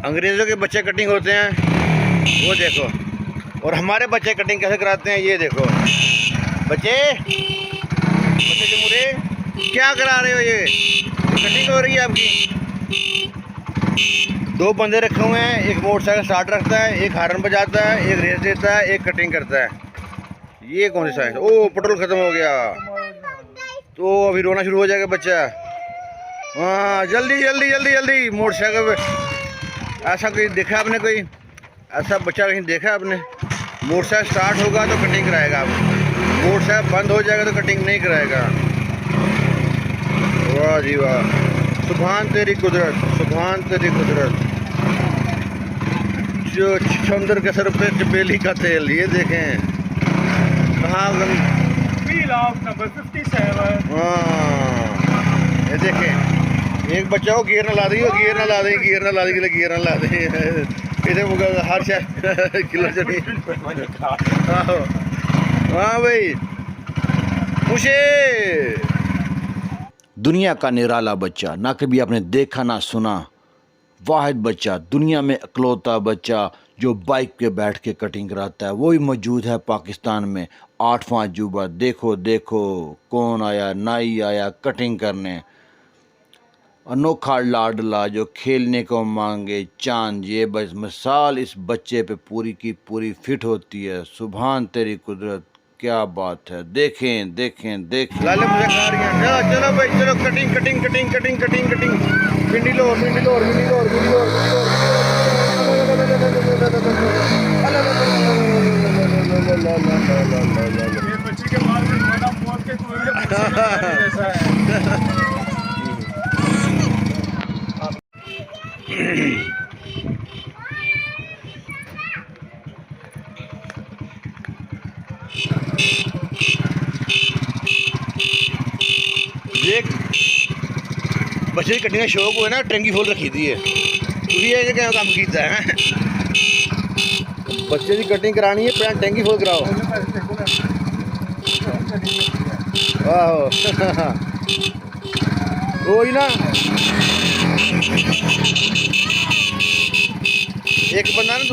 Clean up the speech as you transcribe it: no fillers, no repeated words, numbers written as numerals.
अंग्रेज़ों के बच्चे कटिंग होते हैं वो देखो, और हमारे बच्चे कटिंग कैसे कराते हैं ये देखो। बच्चे जमुरे क्या करा रहे हो? ये कटिंग हो रही है आपकी। दो बंदे रखे हुए हैं, एक मोटरसाइकिल स्टार्ट रखता है, एक हारन बजाता है, एक रेस देता है, एक कटिंग करता है। ये कौन सी साइंस? ओ पेट्रोल ख़त्म हो गया तो अभी रोना शुरू हो जाएगा बच्चा। हाँ जल्दी जल्दी जल्दी जल्दी। मोटरसाइकिल पे ऐसा कोई देखा आपने? कोई ऐसा बच्चा कहीं देखा आपने? मोटरसाइकिल स्टार्ट होगा तो कटिंग कराएगा आप, मोटरसाइकिल बंद हो जाएगा तो कटिंग नहीं कराएगा। वाह जी वाह, सुभान तेरी कुदरत, सुभान तेरी कुदरत। जो चंदर के सर पे चपेली का तेल, ये देखें कहाँ। नंबर 57। हाँ ये देखें, एक बच्चा को गियर ना ला दी, गियर ना ला दी, गियर ना ला दी, गियर ना ला दी। इधर हर शायद किलो चढ़ी। हाँ भाई मुझे दुनिया का निराला बच्चा, ना कभी आपने देखा ना सुना, वाहिद बच्चा, दुनिया में इकलौता बच्चा जो बाइक पे बैठ के कटिंग कराता है, वही मौजूद है पाकिस्तान में। 8वां अजूबा। देखो देखो कौन आया, नाई आया कटिंग करने। अनोखा लाडला जो खेलने को मांगे चांद, ये बस मिसाल इस बच्चे पे पूरी की पूरी फिट होती है। सुभान तेरी कुदरत, क्या बात है। देखें देखें देखें। लाले मुझे खा रही हैं। चलो चलो भाई चलो, cutting cutting cutting cutting cutting cutting. भिंडी लो भिंडी लो भिंडी लो भिंडी लो ये बच्ची के बाल में बड़ा मौत के कुएं जैसा है। देख बच्चे की कटिंग का शौक हुआ ना, टंकी खोल रखी थी है, ये क्या काम कीता है। बच्चे की कटिंग करानी है, पैंट टंकी खोल कराओ। आहो वही ना, एक बंदा ना